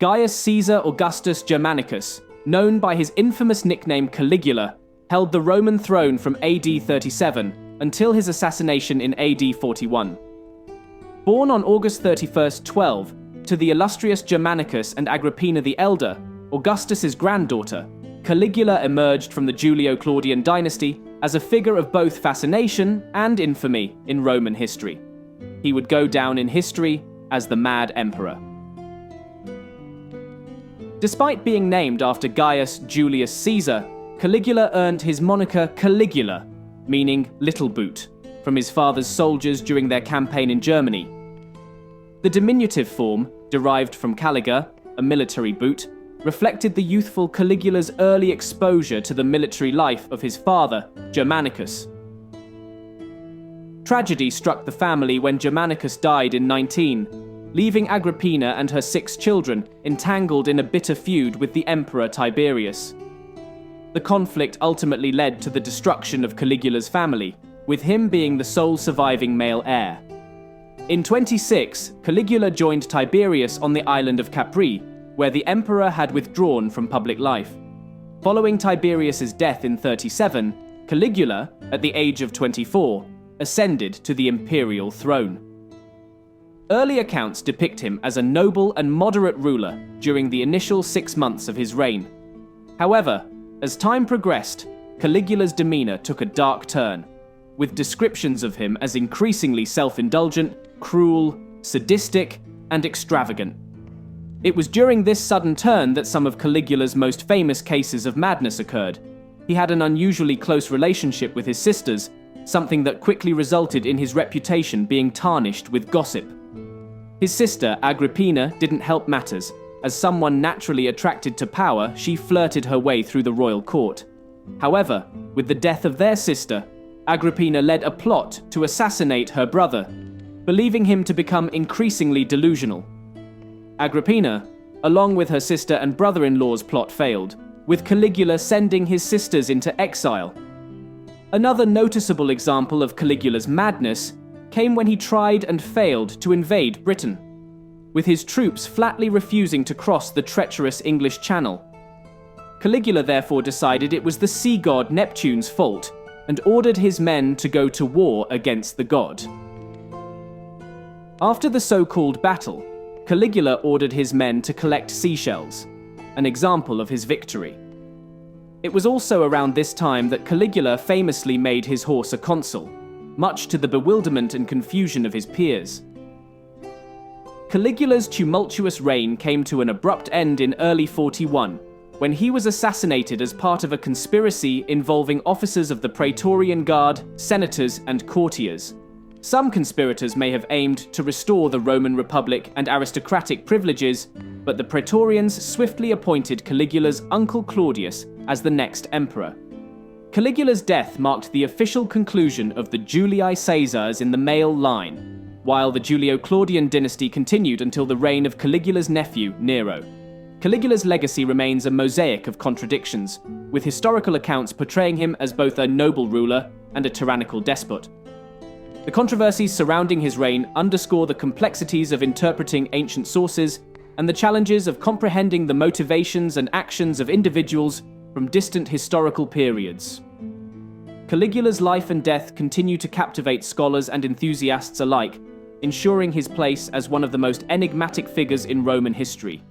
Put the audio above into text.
Gaius Caesar Augustus Germanicus, known by his infamous nickname Caligula, held the Roman throne from AD 37 until his assassination in AD 41. Born on August 31, 12, to the illustrious Germanicus and Agrippina the Elder, Augustus's granddaughter, Caligula emerged from the Julio-Claudian dynasty as a figure of both fascination and infamy in Roman history. He would go down in history as the Mad Emperor. Despite being named after Gaius Julius Caesar, Caligula earned his moniker Caligula, meaning little boot, from his father's soldiers during their campaign in Germany. The diminutive form, derived from caliga, a military boot, reflected the youthful Caligula's early exposure to the military life of his father, Germanicus. Tragedy struck the family when Germanicus died in 19, leaving Agrippina and her 6 children entangled in a bitter feud with the emperor Tiberius. The conflict ultimately led to the destruction of Caligula's family, with him being the sole surviving male heir. In 26, Caligula joined Tiberius on the island of Capri, where the emperor had withdrawn from public life. Following Tiberius's death in 37, Caligula, at the age of 24, ascended to the imperial throne. Early accounts depict him as a noble and moderate ruler during the initial 6 months of his reign. However, as time progressed, Caligula's demeanor took a dark turn, with descriptions of him as increasingly self-indulgent, cruel, sadistic, and extravagant. It was during this sudden turn that some of Caligula's most famous cases of madness occurred. He had an unusually close relationship with his sisters, something that quickly resulted in his reputation being tarnished with gossip. His sister, Agrippina, didn't help matters. As someone naturally attracted to power, she flirted her way through the royal court. However, with the death of their sister, Agrippina led a plot to assassinate her brother, believing him to become increasingly delusional. Agrippina, along with her sister and brother-in-law's plot failed, with Caligula sending his sisters into exile. Another noticeable example of Caligula's madness came when he tried and failed to invade Britain, with his troops flatly refusing to cross the treacherous English Channel. Caligula therefore decided it was the sea god Neptune's fault and ordered his men to go to war against the god. After the so-called battle, Caligula ordered his men to collect seashells, an example of his victory. It was also around this time that Caligula famously made his horse a consul, much to the bewilderment and confusion of his peers. Caligula's tumultuous reign came to an abrupt end in early 41, when he was assassinated as part of a conspiracy involving officers of the Praetorian Guard, senators, and courtiers. Some conspirators may have aimed to restore the Roman Republic and aristocratic privileges, but the Praetorians swiftly appointed Caligula's uncle Claudius as the next emperor. Caligula's death marked the official conclusion of the Julii Caesars in the male line, while the Julio-Claudian dynasty continued until the reign of Caligula's nephew, Nero. Caligula's legacy remains a mosaic of contradictions, with historical accounts portraying him as both a noble ruler and a tyrannical despot. The controversies surrounding his reign underscore the complexities of interpreting ancient sources and the challenges of comprehending the motivations and actions of individuals from distant historical periods. Caligula's life and death continue to captivate scholars and enthusiasts alike, ensuring his place as one of the most enigmatic figures in Roman history.